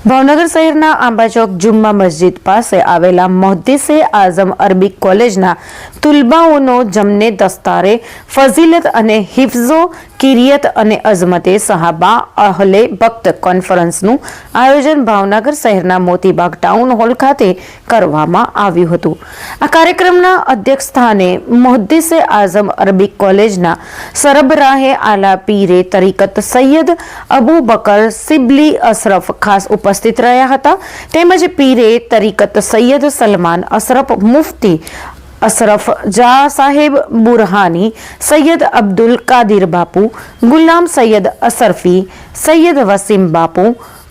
ભાવનગર શહેરના આંબાચોક જુમ્મા મસ્જિદ પાસે આવેલા મોહદ્દિસે આઝમ અરબી કોલેજના તુલબાઓનો જમને દસ્તારે ફઝીલત અને હિફ્ઝો કિરિયત અને અઝમતે સહાબા અહલે બખ્ત કોન્ફરન્સનું આયોજન ભાવનગર શહેરના મોતીબાગ ટાઉન હોલ ખાતે કરવામાં આવ્યું હતું। આ કાર્યક્રમના અધ્યક્ષ સ્થાને મોહદ્દિસે આઝમ અરબી કોલેજના સરબરાહે આલા પીરે તરીકત સૈયદ અબુ બકર સિબલી અશરફ ખાસ ઉપસ્થિત રહ્યા હતા। તેમજ પીરે તરીકત સૈયદ સલમાન અશરફ મુફતી અશરફ જા સાહેબ બુરહાની સૈયદ અબ્દુલ કાદિર બાપુ ગુલામ સૈયદ અશરફી સૈયદ વસીમ બાપુ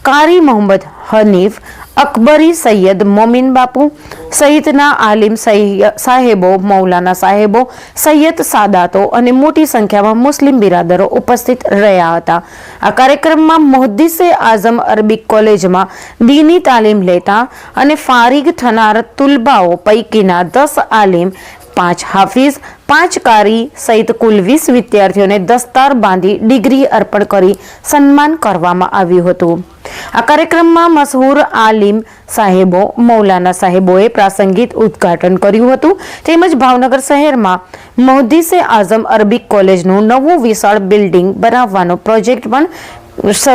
कारी मोहम्मद हनीफ अकबरी सैयद मोमिन बापू सहितना आलिम साहेबो मौलाना साहेबो सैयद सादातो અને મોટી સંખ્યામાં મુસ્લિમ બિરાદરો ઉપસ્થિત રહ્યા હતા। આ કાર્યક્રમમાં મોહદ્દિસે આઝમ અરબી કોલેજમાં દીની તાલીમ લેતા અને ફારિગ થનાર તુલબાઓ પૈકીના 10 આલિમ 5 હાફિઝ 5 कारी સહિત કુલ 20 વિદ્યાર્થીઓને દસ્તાર બાંધી ડિગ્રી અર્પણ કરી સન્માન કરવામાં આવ્યું હતું। આ કાર્યક્રમમાં મશહૂર આલિમ સાહેબો મૌલાના સાહેબોએ પ્રાસંગિક ઉદ્ઘાટન કર્યું હતું। તેમજ ભાવનગર શહેરમાં મોહદ્દિસે આઝમ અરબી કોલેજનું નવું વિશાળ બિલ્ડિંગ બનાવવાનો પ્રોજેક્ટ પણ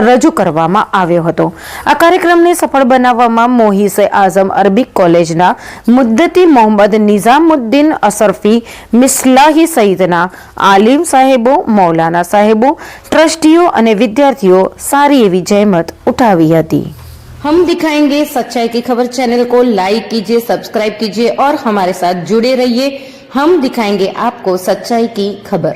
રજૂ કરવામાં આવ્યો હતો। આ કાર્યક્રમને સફળ બનાવવામાં મોહિસે આઝમ અરબી કોલેજના મુદ્દતી મોહમ્મદ નિઝામુદ્દીન અશરફી મિસ્લાહી સહિતના આલિમ સાહેબો મૌલાના સાહેબો ટ્રસ્ટીઓ અને વિદ્યાર્થીઓ સારી એવી જહેમત ઉઠાવી હતી। हम दिखाएंगे सच्चाई की खबर चैनल को लाइक कीजिए, सब्सक्राइब कीजिए और हमारे साथ जुड़े रहिए। हम दिखाएंगे आपको सच्चाई की खबर।